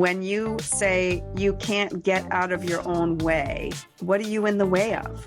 When you say you can't get out of your own way, what are you in the way of?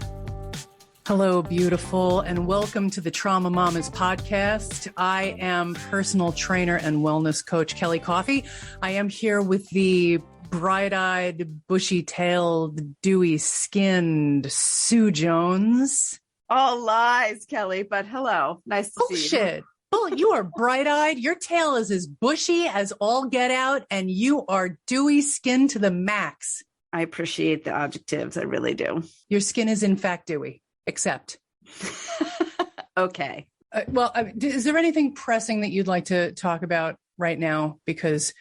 Hello, beautiful, and welcome to the Trauma Mommas podcast. I am personal trainer and wellness coach Kelly Coffey. I am here with the bright-eyed, bushy-tailed, dewy-skinned Sue Jones. All lies, Kelly, but hello. Nice to see you. Bullshit. Well, you are bright-eyed. Your tail is as bushy as all get out, and you are dewy skin to the max. I appreciate the adjectives. I really do. Your skin is, in fact, dewy, except. Okay. Is there anything pressing that you'd like to talk about right now? Because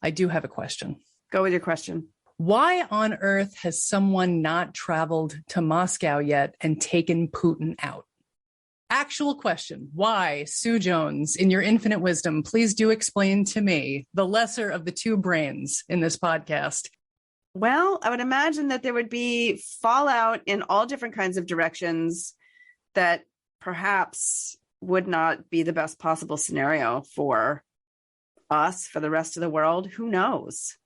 I do have a question. Go with your question. Why on earth has someone not traveled to Moscow yet and taken Putin out? Actual question. Why, Sue Jones, in your infinite wisdom, please do explain to me, the lesser of the two brains in this podcast. Well, I would imagine that there would be fallout in all different kinds of directions that perhaps would not be the best possible scenario for us, for the rest of the world. Who knows?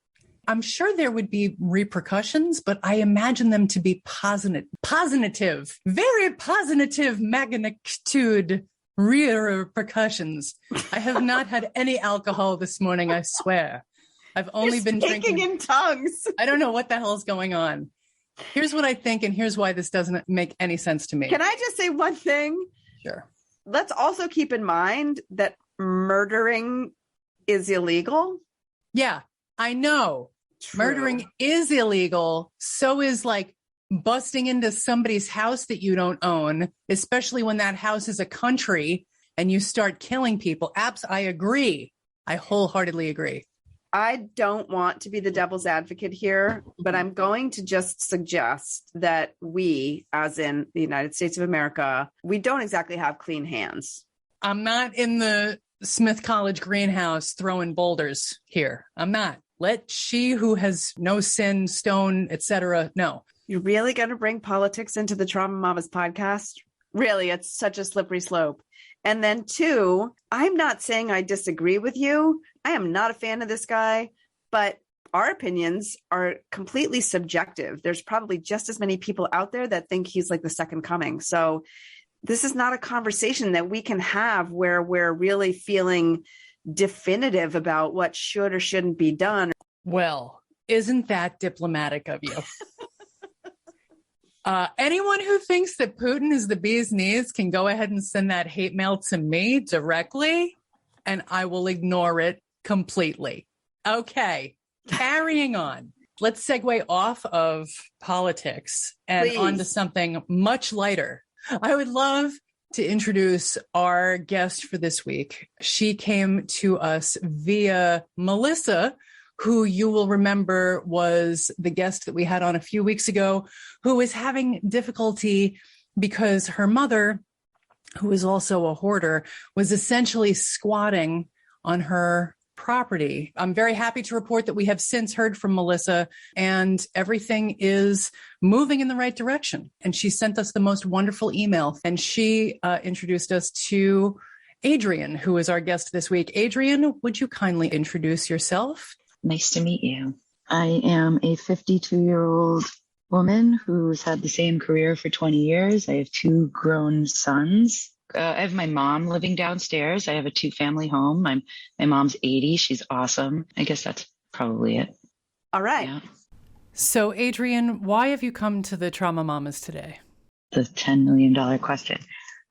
I'm sure there would be repercussions, but I imagine them to be positive, very positive magnitude repercussions. I have not had any alcohol this morning, I swear. I've only been drinking in tongues. I don't know what the hell is going on. Here's what I think, and here's why this doesn't make any sense to me. Can I just say one thing? Sure. Let's also keep in mind that murdering is illegal. Yeah, I know. True. Murdering is illegal. So is like busting into somebody's house that you don't own, especially when that house is a country and you start killing people. I agree. I wholeheartedly agree. I don't want to be the devil's advocate here, but I'm going to just suggest that we, as in the United States of America, we don't exactly have clean hands. I'm not in the Smith College greenhouse throwing boulders here. I'm not. Let she who has no sin, stone, etc. know. You're really going to bring politics into the Trauma Mommas podcast? Really, it's such a slippery slope. And then two, I'm not saying I disagree with you. I am not a fan of this guy, but our opinions are completely subjective. There's probably just as many people out there that think he's like the second coming. So this is not a conversation that we can have where we're really feeling definitive about what should or shouldn't be done. Well, isn't that diplomatic of you? Anyone who thinks that Putin is the bee's knees can go ahead and send that hate mail to me directly, and I will ignore it completely. Okay, carrying on. Let's segue off of politics and onto something much lighter. I would love to introduce our guest for this week. She came to us via Melissa, who you will remember was the guest that we had on a few weeks ago, who was having difficulty because her mother, who is also a hoarder, was essentially squatting on her property. I'm very happy to report that we have since heard from Melissa and everything is moving in the right direction. And she sent us the most wonderful email, and she introduced us to Adrienne, who is our guest this week. Adrienne, would you kindly introduce yourself? Nice to meet you. I am a 52-year-old woman who's had the same career for 20 years. I have two grown sons. I have my mom living downstairs. I have a two-family home. My mom's 80. She's awesome. I guess that's probably it. All right. Yeah. So, Adrienne, why have you come to the Trauma Mommas today? The $10 million question.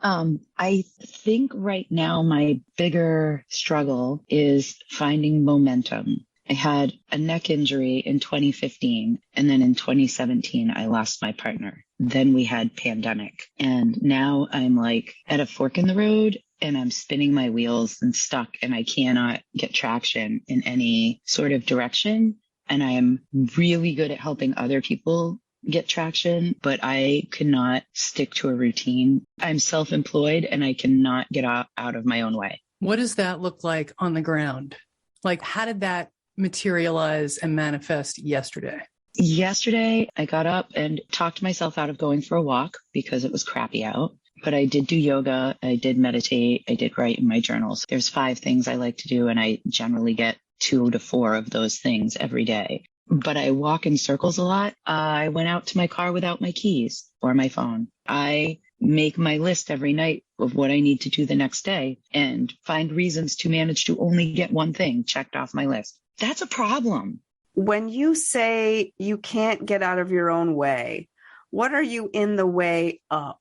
I think right now my bigger struggle is finding momentum. I had a neck injury in 2015, and then in 2017, I lost my partner. Then we had pandemic, and now I'm like at a fork in the road, and I'm spinning my wheels and stuck, and I cannot get traction in any sort of direction. And I am really good at helping other people get traction, but I cannot stick to a routine. I'm self-employed, and I cannot get out of my own way. What does that look like on the ground? Like, how did that materialize and manifest yesterday? Yesterday, I got up and talked myself out of going for a walk because it was crappy out. But I did do yoga. I did meditate. I did write in my journals. There's 5 things I like to do, and I generally get 2 to 4 of those things every day. But I walk in circles a lot. I went out to my car without my keys or my phone. I make my list every night of what I need to do the next day and find reasons to manage to only get one thing checked off my list. That's a problem. When you say you can't get out of your own way, what are you in the way of?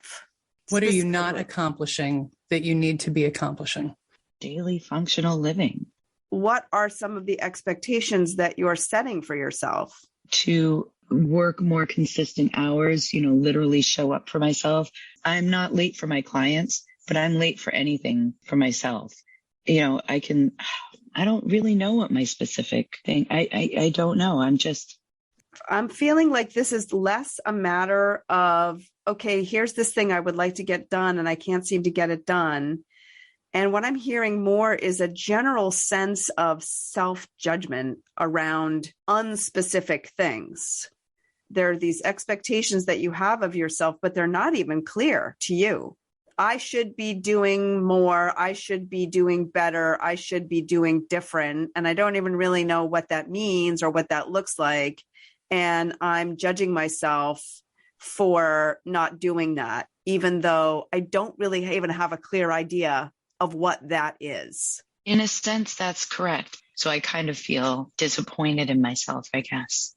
What are you not Specifically, accomplishing that you need to be accomplishing? Daily functional living. what are some of the expectations that you're setting for yourself? To work more consistent hours, literally show up for myself. I'm not late for my clients, but I'm late for anything for myself. I don't really know what my specific thing, I don't know. I'm feeling like this is less a matter of, okay, here's this thing I would like to get done and I can't seem to get it done. And what I'm hearing more is a general sense of self-judgment around unspecific things. There are these expectations that you have of yourself, but they're not even clear to you. I should be doing more. I should be doing better. I should be doing different. And I don't even really know what that means or what that looks like. And I'm judging myself for not doing that, even though I don't really even have a clear idea of what that is. In a sense, that's correct. So I kind of feel disappointed in myself, I guess.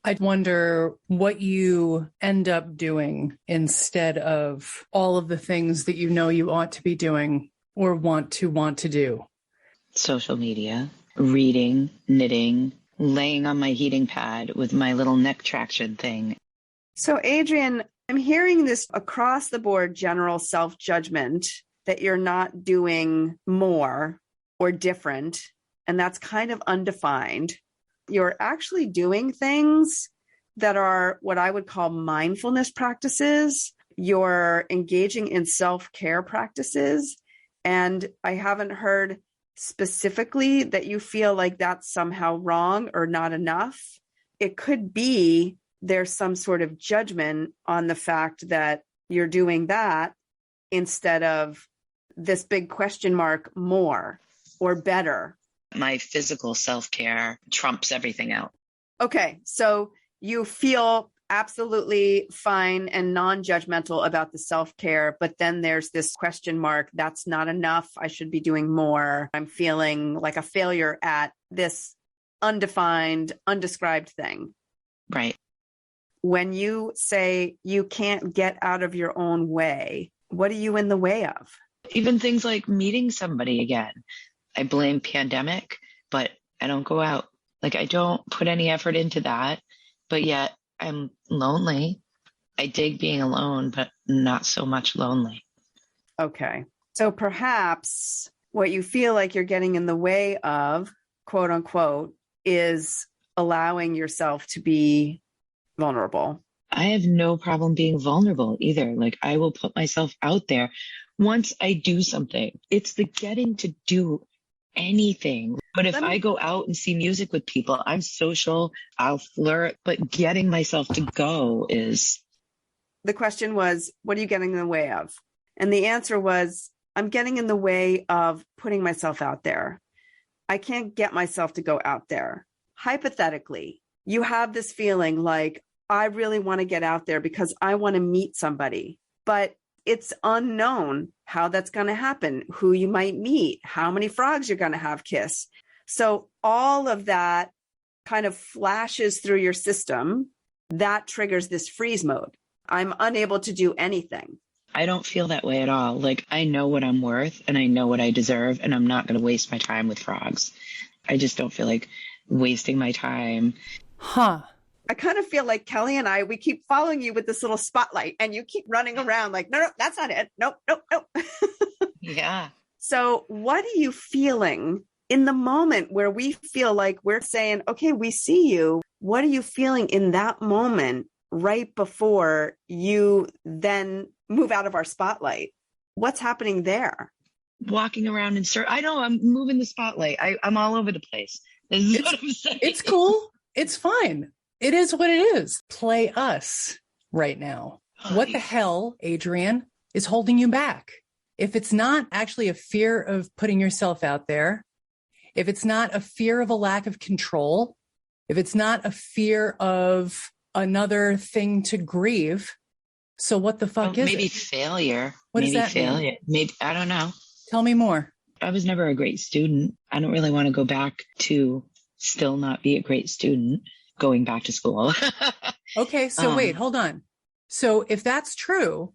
I wonder what you end up doing instead of all of the things that you know you ought to be doing or want to do. Social media, reading, knitting, laying on my heating pad with my little neck traction thing. So, Adrienne, I'm hearing this across the board general self-judgment that you're not doing more or different, and that's kind of undefined. You're actually doing things that are what I would call mindfulness practices. You're engaging in self-care practices. And I haven't heard specifically that you feel like that's somehow wrong or not enough. It could be there's some sort of judgment on the fact that you're doing that instead of this big question mark, more or better. My physical self-care trumps everything else. Okay, so you feel absolutely fine and non-judgmental about the self-care, but then there's this question mark, that's not enough. I should be doing more. I'm feeling like a failure at this undefined, undescribed thing. Right. When you say you can't get out of your own way, what are you in the way of? Even things like meeting somebody again. I blame pandemic, but I don't go out. Like I don't put any effort into that, but yet I'm lonely. I dig being alone, but not so much lonely. Okay. So perhaps what you feel like you're getting in the way of, quote unquote, is allowing yourself to be vulnerable. I have no problem being vulnerable either. Like I will put myself out there once I do something. It's the getting to do anything. But if I go out and see music with people, I'm social, I'll flirt, but getting myself to go is. The question was, what are you getting in the way of? And the answer was, I'm getting in the way of putting myself out there. I can't get myself to go out there. Hypothetically, you have this feeling like, I really want to get out there because I want to meet somebody, but it's unknown how that's going to happen, who you might meet, how many frogs you're going to have kiss. So all of that kind of flashes through your system. That triggers this freeze mode. I'm unable to do anything. I don't feel that way at all. Like I know what I'm worth and I know what I deserve, and I'm not going to waste my time with frogs. I just don't feel like wasting my time. Huh. I kind of feel like Kelly and we keep following you with this little spotlight and you keep running around like, no, that's not it. Nope. Yeah. So what are you feeling in the moment where we feel like we're saying, okay, we see you? What are you feeling in that moment right before you then move out of our spotlight? What's happening there? Walking around in circles. I know I'm moving the spotlight. I'm all over the place. This is what I'm saying. It's cool. It's fine. It is what it is. Play us right now. What the hell, Adrienne, is holding you back? If it's not actually a fear of putting yourself out there, if it's not a fear of a lack of control, if it's not a fear of another thing to grieve, so what the fuck is maybe it? failure. What maybe does that failure. mean? Maybe, I don't know. Tell me more. I was never a great student. I don't really want to go back to still not be a great student going back to school. Okay, so wait, hold on. So if that's true,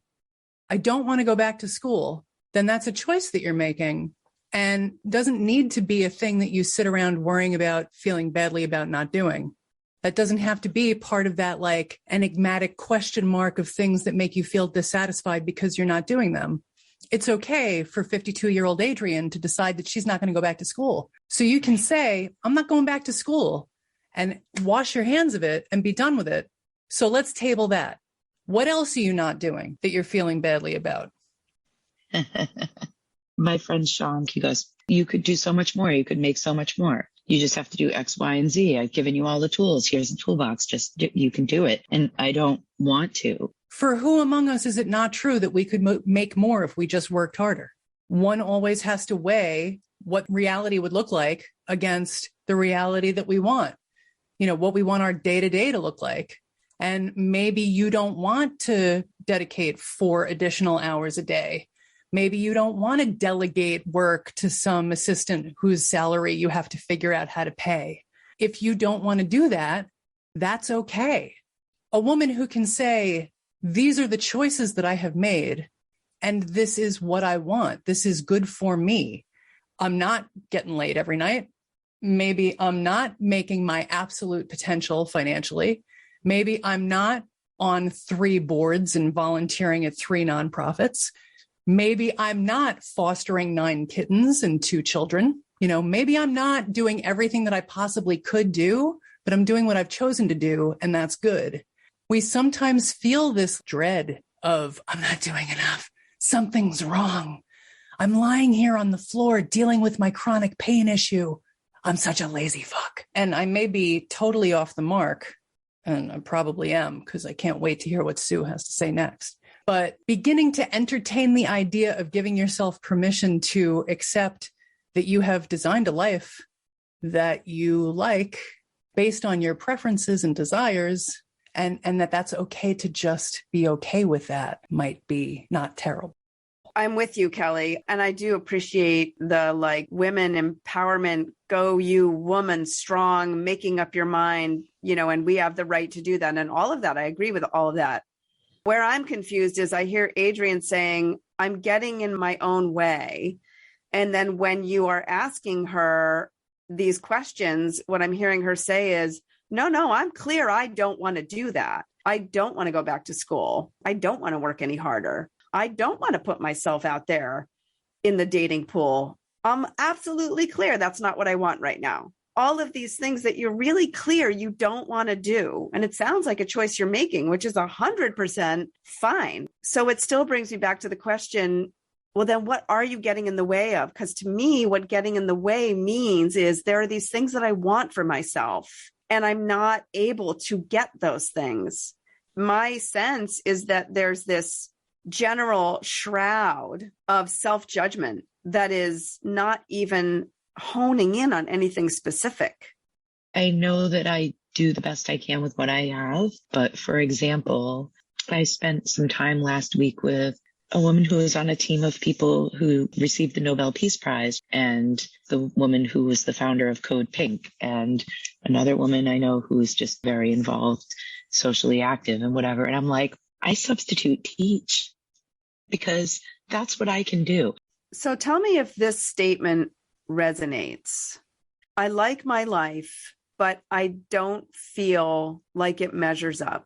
I don't want to go back to school, then that's a choice that you're making and doesn't need to be a thing that you sit around worrying about, feeling badly about not doing. That doesn't have to be part of that like enigmatic question mark of things that make you feel dissatisfied because you're not doing them. It's okay for 52-year-old Adrienne to decide that she's not going to go back to school. So you can say, I'm not going back to school, and wash your hands of it and be done with it. So let's table that. What else are you not doing that you're feeling badly about? My friend Sean, he goes, you could do so much more. You could make so much more. You just have to do X, Y, and Z. I've given you all the tools. Here's the toolbox. You can do it. And I don't want to. For who among us is it not true that we could make more if we just worked harder? One always has to weigh what reality would look like against the reality that we want. You know, what we want our day-to-day to look like. And maybe you don't want to dedicate 4 additional hours a day. Maybe you don't want to delegate work to some assistant whose salary you have to figure out how to pay. If you don't want to do that, that's okay. A woman who can say, these are the choices that I have made, and this is what I want. This is good for me. I'm not getting laid every night. Maybe I'm not making my absolute potential financially. Maybe I'm not on 3 boards and volunteering at 3 nonprofits. Maybe I'm not fostering 9 kittens and 2 children. You know, maybe I'm not doing everything that I possibly could do, but I'm doing what I've chosen to do, and that's good. We sometimes feel this dread of, I'm not doing enough. Something's wrong. I'm lying here on the floor dealing with my chronic pain issue. I'm such a lazy fuck. And I may be totally off the mark, and I probably am, because I can't wait to hear what Sue has to say next. But beginning to entertain the idea of giving yourself permission to accept that you have designed a life that you like based on your preferences and desires, and that's okay to just be okay with that might be not terrible. I'm with you, Kelly. And I do appreciate the like women empowerment, go you woman, strong, making up your mind, you know, and we have the right to do that. And all of that, I agree with all of that. Where I'm confused is I hear Adrienne saying, I'm getting in my own way. And then when you are asking her these questions, what I'm hearing her say is, no, I'm clear. I don't want to do that. I don't want to go back to school. I don't want to work any harder. I don't want to put myself out there in the dating pool. I'm absolutely clear. That's not what I want right now. All of these things that you're really clear you don't want to do. And it sounds like a choice you're making, which is 100% fine. So it still brings me back to the question, well, then what are you getting in the way of? Because to me, what getting in the way means is there are these things that I want for myself, and I'm not able to get those things. My sense is that there's this general shroud of self-judgment that is not even honing in on anything specific. I know that I do the best I can with what I have. But for example, I spent some time last week with a woman who was on a team of people who received the Nobel Peace Prize, and the woman who was the founder of Code Pink, and another woman I know who is just very involved, socially active and whatever. And I'm like, I substitute teach because that's what I can do. So tell me if this statement resonates. I like my life, but I don't feel like it measures up.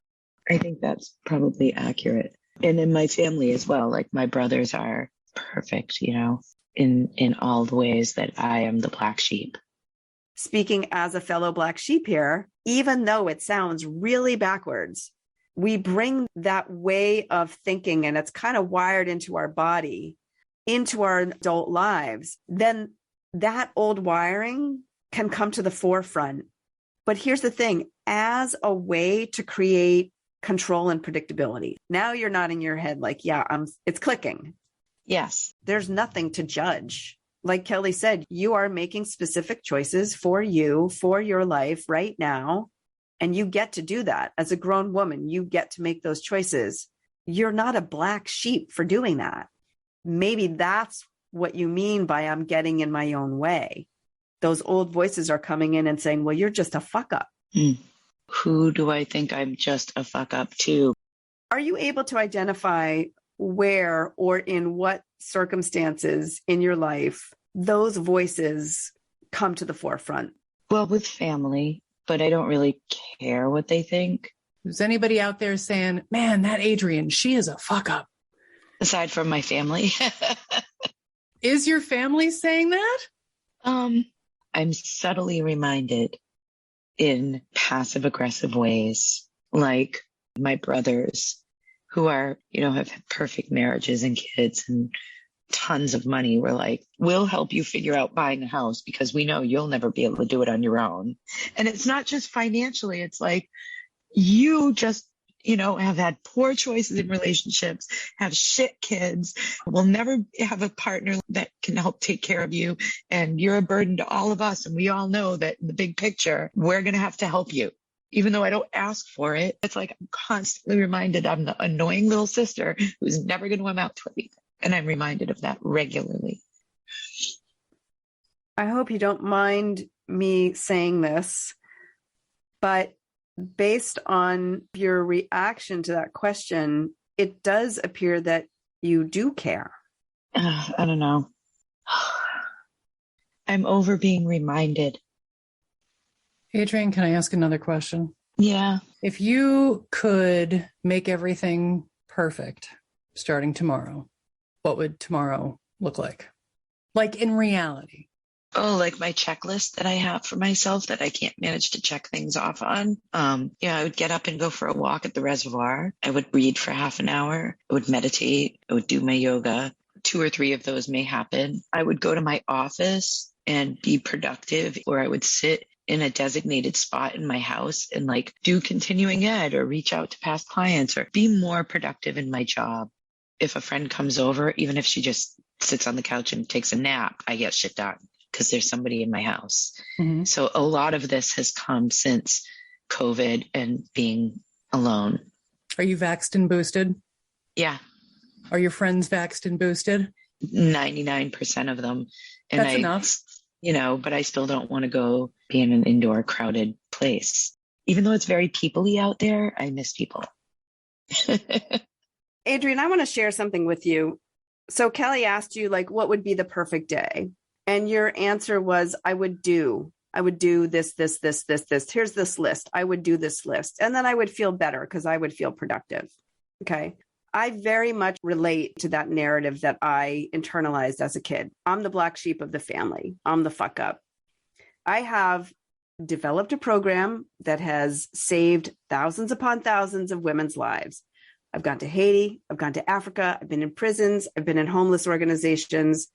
I think that's probably accurate. And in my family as well, like my brothers are perfect, you know, in all the ways that I am the black sheep. Speaking as a fellow black sheep here, even though it sounds really backwards, we bring that way of thinking, and it's kind of wired into our body, into our adult lives, then that old wiring can come to the forefront. But here's the thing, as a way to create control and predictability. Now you're nodding your head like, yeah, it's clicking. Yes. There's nothing to judge. like Kelly said, you are making specific choices for you, for your life right now. And you get to do that. As a grown woman, you get to make those choices. You're not a black sheep for doing that. Maybe that's what you mean by I'm getting in my own way. Those old voices are coming in and saying, well, you're just a fuck up. Who do I think I'm just a fuck up to? Are you able to identify where or in what circumstances in your life those voices come to the forefront? Well, with family, but I don't really care what they think. Is anybody out there saying, man, that Adrienne, she is a fuck up? Aside from my family. Is your family saying that? I'm subtly reminded in passive aggressive ways, like my brothers who are, have perfect marriages and kids and tons of money. We're like, we'll help you figure out buying a house because we know you'll never be able to do it on your own. And it's not just financially. It's like you just, have had poor choices in relationships, have shit kids, will never have a partner that can help take care of you. And you're a burden to all of us. And we all know that in the big picture, we're going to have to help you. Even though I don't ask for it, it's like I'm constantly reminded I'm the annoying little sister who's never going to amount to anything. And I'm reminded of that regularly. I hope you don't mind me saying this, but based on your reaction to that question, it does appear that you do care. I don't know. I'm over being reminded. Adrienne, can I ask another question? Yeah. If you could make everything perfect starting tomorrow, what would tomorrow look like? Like in reality? Oh, like my checklist that I have for myself that I can't manage to check things off on. I would get up and go for a walk at the reservoir. I would read for half an hour. I would meditate. I would do my yoga. 2 or 3 of those may happen. I would go to my office and be productive, or I would sit in a designated spot in my house and do continuing ed or reach out to past clients or be more productive in my job. If a friend comes over, even if she just sits on the couch and takes a nap, I get shit done because there's somebody in my house. Mm-hmm. So a lot of this has come since COVID and being alone. Are you vaxxed and boosted? Yeah. Are your friends vaxxed and boosted? 99% of them. And that's enough. But I still don't want to go be in an indoor crowded place. Even though it's very people-y out there, I miss people. Adrienne, I want to share something with you. So Kelly asked you, what would be the perfect day? And your answer was, I would do this. Here's this list. I would do this list. And then I would feel better because I would feel productive. Okay. I very much relate to that narrative that I internalized as a kid. I'm the black sheep of the family. I'm the fuck up. I have developed a program that has saved thousands upon thousands of women's lives. I've gone to Haiti. I've gone to Africa. I've been in prisons. I've been in homeless organizations.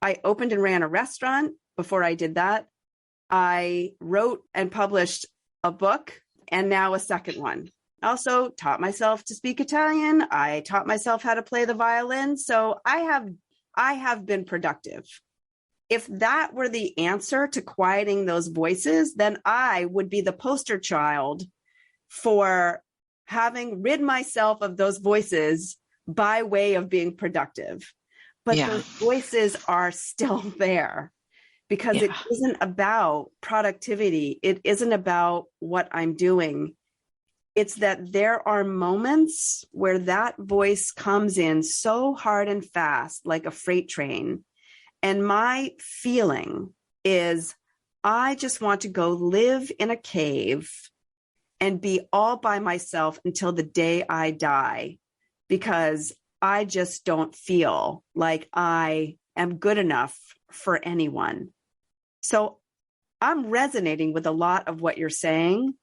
I opened and ran a restaurant. Before I did that, I wrote and published a book and now a second one. Also taught myself to speak Italian. I taught myself how to play the violin. So I have been productive. If that were the answer to quieting those voices, then I would be the poster child for having rid myself of those voices by way of being productive. But those voices are still there because it isn't about productivity. It isn't about what I'm doing. It's that there are moments where that voice comes in so hard and fast, like a freight train. And my feeling is I just want to go live in a cave and be all by myself until the day I die, because I just don't feel like I am good enough for anyone. So I'm resonating with a lot of what you're saying,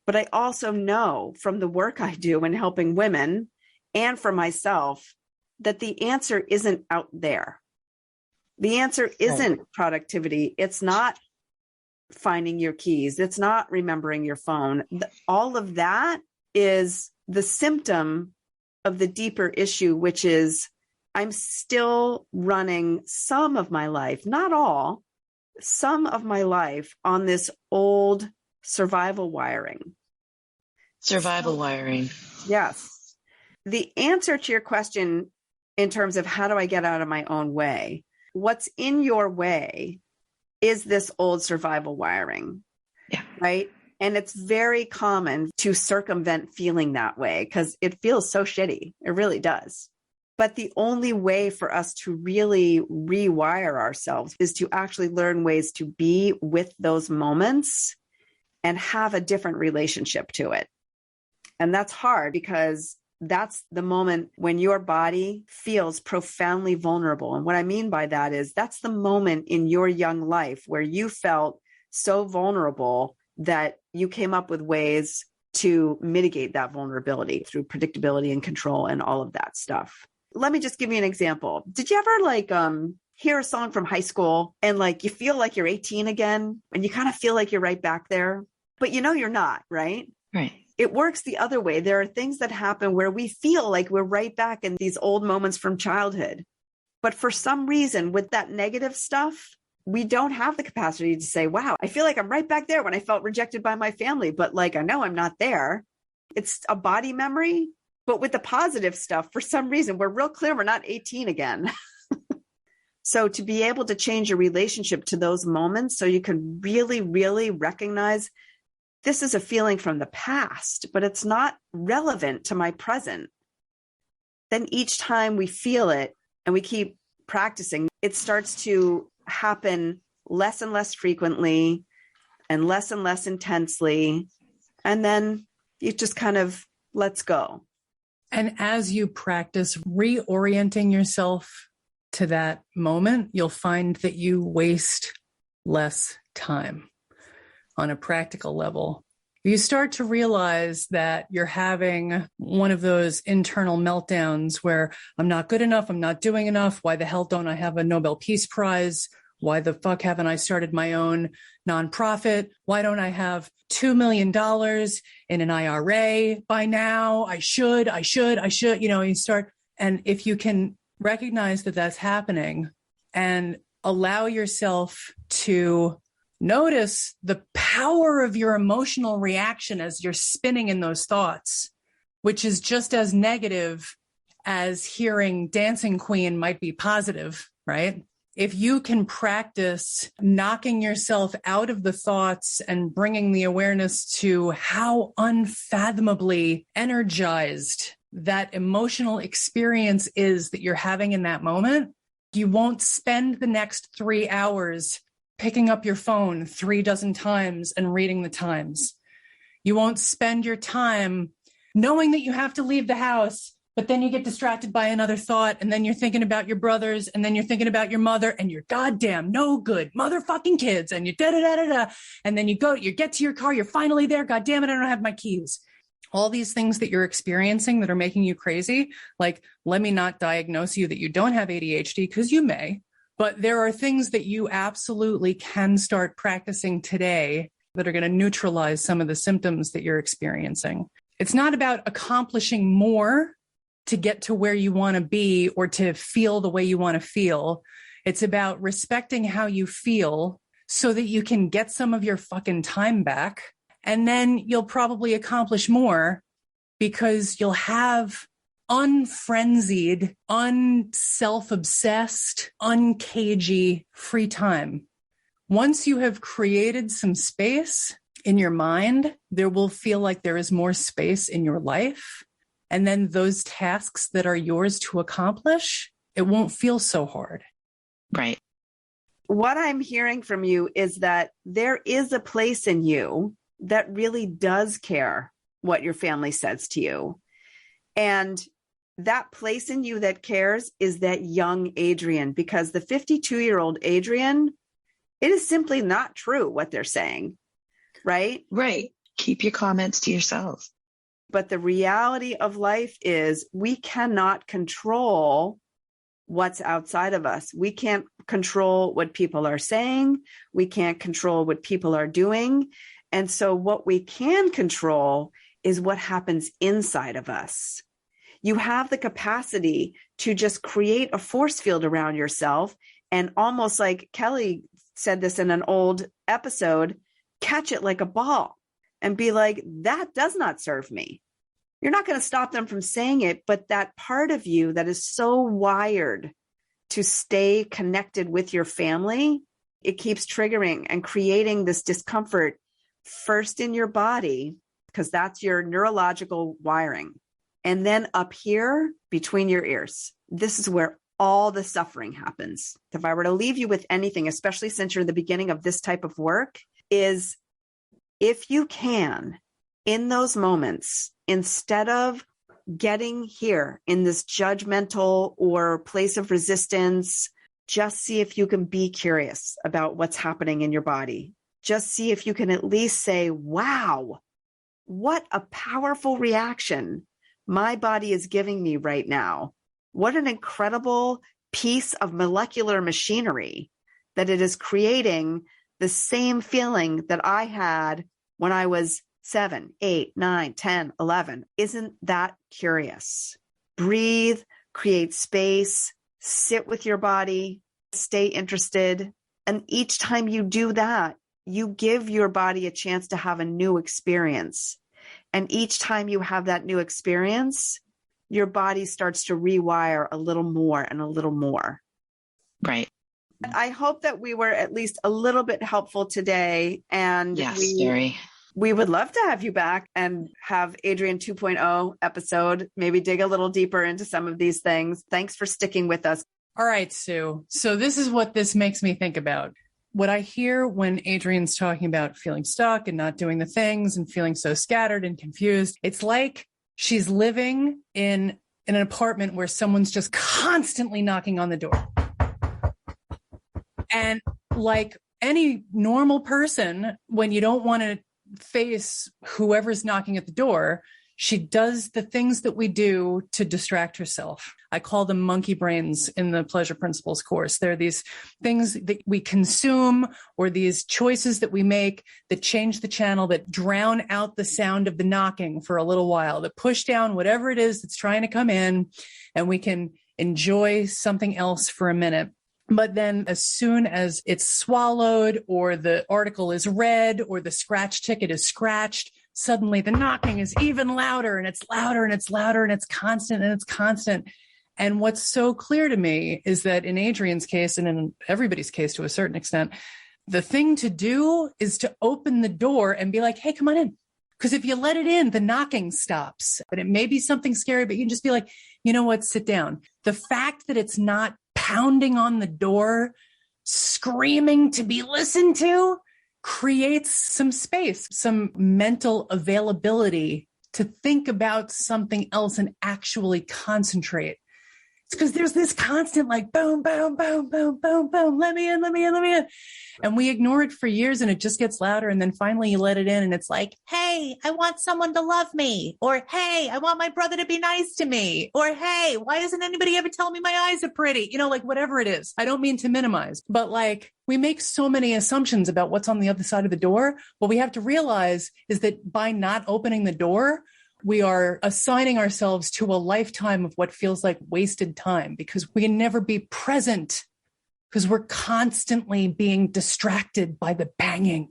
but I also know from the work I do in helping women and for myself that the answer isn't out there. The answer isn't productivity. It's not finding your keys. It's not remembering your phone. All of that is the symptom of the deeper issue, which is I'm still running some of my life, not all, some of my life on this old survival wiring. Survival wiring. Yes. The answer to your question in terms of how do I get out of my own way, what's in your way is this old survival wiring. Yeah. Right. And it's very common to circumvent feeling that way because it feels so shitty. It really does. But the only way for us to really rewire ourselves is to actually learn ways to be with those moments and have a different relationship to it. And that's hard because that's the moment when your body feels profoundly vulnerable. And what I mean by that is that's the moment in your young life where you felt so vulnerable that you came up with ways to mitigate that vulnerability through predictability and control and all of that stuff. Let me just give you an example. Did you ever hear a song from high school and you feel like you're 18 again and you kind of feel like you're right back there, but you're not, right? Right. It works the other way. There are things that happen where we feel like we're right back in these old moments from childhood. But for some reason, with that negative stuff, we don't have the capacity to say, wow, I feel like I'm right back there when I felt rejected by my family, but I know I'm not there. It's a body memory. But with the positive stuff, for some reason, we're real clear we're not 18 again. So to be able to change your relationship to those moments so you can really, really recognize this is a feeling from the past, but it's not relevant to my present. Then each time we feel it and we keep practicing, it starts to happen less and less frequently and less intensely. And then it just kind of lets go. And as you practice reorienting yourself to that moment, you'll find that you waste less time. On a practical level, you start to realize that you're having one of those internal meltdowns where I'm not good enough, I'm not doing enough. Why the hell don't I have a Nobel Peace Prize? Why the fuck haven't I started my own nonprofit? Why don't I have $2 million in an IRA by now? I should, you start. And if you can recognize that that's happening and allow yourself to notice the power of your emotional reaction as you're spinning in those thoughts, which is just as negative as hearing Dancing Queen might be positive, right? If you can practice knocking yourself out of the thoughts and bringing the awareness to how unfathomably energized that emotional experience is that you're having in that moment, you won't spend the next 3 hours picking up your phone 36 times and reading the Times. You won't spend your time knowing that you have to leave the house, but then you get distracted by another thought, and then you're thinking about your brothers, and then you're thinking about your mother and your goddamn no good motherfucking kids, and you da-da-da-da-da, and then you get to your car, you're finally there, god damn it, I don't have my keys. All these things that you're experiencing that are making you crazy, let me not diagnose you that you don't have ADHD, because you may. But there are things that you absolutely can start practicing today that are going to neutralize some of the symptoms that you're experiencing. It's not about accomplishing more to get to where you want to be or to feel the way you want to feel. It's about respecting how you feel so that you can get some of your fucking time back. And then you'll probably accomplish more because you'll have unfrenzied, unself-obsessed, uncagey free time. Once you have created some space in your mind, there will feel like there is more space in your life. And then those tasks that are yours to accomplish, it won't feel so hard. Right. What I'm hearing from you is that there is a place in you that really does care what your family says to you. And that place in you that cares is that young Adrienne, because the 52-year-old Adrienne, it is simply not true what they're saying, right? Right. Keep your comments to yourself. But the reality of life is we cannot control what's outside of us. We can't control what people are saying. We can't control what people are doing. And so what we can control is what happens inside of us. you have the capacity to just create a force field around yourself. And almost like Kelly said this in an old episode, catch it like a ball and be like, that does not serve me. You're not going to stop them from saying it, but that part of you that is so wired to stay connected with your family, it keeps triggering and creating this discomfort first in your body, because that's your neurological wiring. And then up here between your ears, this is where all the suffering happens. If I were to leave you with anything, especially since you're in the beginning of this type of work, is if you can, in those moments, instead of getting here in this judgmental or place of resistance, just see if you can be curious about what's happening in your body. Just see if you can at least say, wow, what a powerful reaction my body is giving me right now. What an incredible piece of molecular machinery that it is creating the same feeling that I had when I was 7, 8, 9, 10, 11. Isn't that curious? Breathe, create space, sit with your body, stay interested. And each time you do that, you give your body a chance to have a new experience. And each time you have that new experience, your body starts to rewire a little more and a little more. Right. I hope that we were at least a little bit helpful today. And Yes, very. we would love to have you back and have Adrienne 2.0 episode, maybe dig a little deeper into some of these things. Thanks for sticking with us. All right, Sue. So this is what this makes me think about. What I hear when Adrienne's talking about feeling stuck and not doing the things and feeling so scattered and confused, it's like she's living in an apartment where someone's just constantly knocking on the door. And like any normal person, when you don't want to face whoever's knocking at the door, she does the things that we do to distract herself. I call them monkey brains in the Pleasure Principles course. They're these things that we consume or these choices that we make that change the channel, that drown out the sound of the knocking for a little while, that push down whatever it is that's trying to come in, and we can enjoy something else for a minute. But then as soon as it's swallowed or the article is read or the scratch ticket is scratched, suddenly the knocking is even louder and it's louder and it's louder and it's constant and it's constant. And what's so clear to me is that in Adrienne's case and in everybody's case to a certain extent, the thing to do is to open the door and be like, hey, come on in. Because if you let it in, the knocking stops. But it may be something scary, but you can just be like, you know what, sit down. The fact that it's not pounding on the door, screaming to be listened to, creates some space, some mental availability to think about something else and actually concentrate. It's because there's this constant like boom, boom, boom, boom, boom, boom, let me in, let me in, let me in. And we ignore it for years and it just gets louder. And then finally you let it in and it's like, hey, I want someone to love me. Or, hey, I want my brother to be nice to me. Or, hey, why doesn't anybody ever tell me my eyes are pretty? You know, like whatever it is. I don't mean to minimize, but like we make so many assumptions about what's on the other side of the door. What we have to realize is that by not opening the door, we are assigning ourselves to a lifetime of what feels like wasted time because we can never be present because we're constantly being distracted by the banging.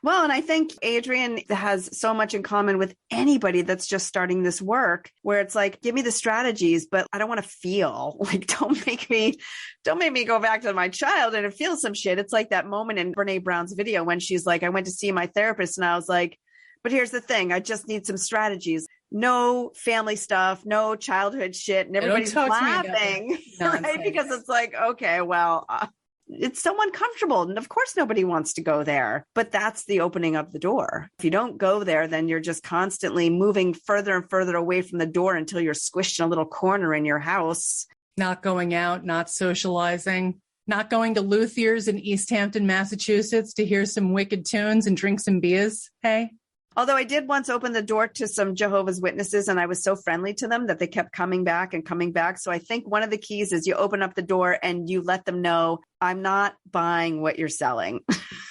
Well, and I think Adrienne has so much in common with anybody that's just starting this work where it's like, give me the strategies, but I don't want to feel like, don't make me go back to my child and feel some shit. It's like that moment in Brene Brown's video when she's like, I went to see my therapist and I was like, but here's the thing. I just need some strategies. No family stuff, no childhood shit. And everybody's laughing, right? Because it's like, okay, well, it's so uncomfortable. And of course, nobody wants to go there. But that's the opening of the door. If you don't go there, then you're just constantly moving further and further away from the door until you're squished in a little corner in your house. Not going out, not socializing. Not going to Luthier's in East Hampton, Massachusetts to hear some wicked tunes and drink some beers. Hey. Although I did once open the door to some Jehovah's Witnesses and I was so friendly to them that they kept coming back and coming back. So I think one of the keys is you open up the door and you let them know, I'm not buying what you're selling.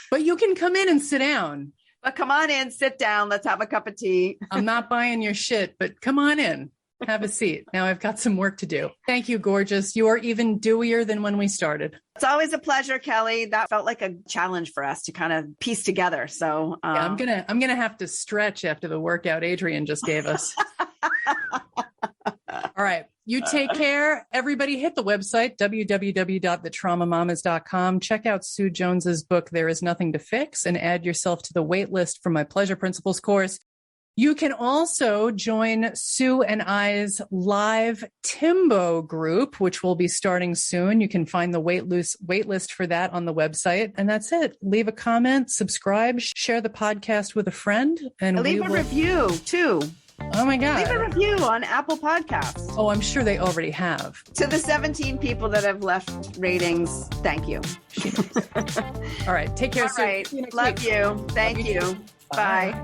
But you can come in and sit down. But come on in, sit down. Let's have a cup of tea. I'm not buying your shit, but come on in. Have a seat. Now I've got some work to do. Thank you, gorgeous. You are even dewier than when we started. It's always a pleasure, Kelly. That felt like a challenge for us to kind of piece together. So Yeah, I'm gonna have to stretch after the workout Adrienne just gave us. All right. You take care. Everybody hit the website, www.thetraumamommas.com. Check out Sue Jones's book, There Is Nothing to Fix, and add yourself to the wait list for my Pleasure Principles course. You can also join Sue and I's live Timbo group, which will be starting soon. You can find the wait list for that on the website. And that's it. Leave a comment, subscribe, share the podcast with a friend, and leave a review too. Oh my God. Leave a review on Apple Podcasts. Oh, I'm sure they already have. To the 17 people that have left ratings, thank you. All right. Take care. All right. Love you. Thank you. Bye.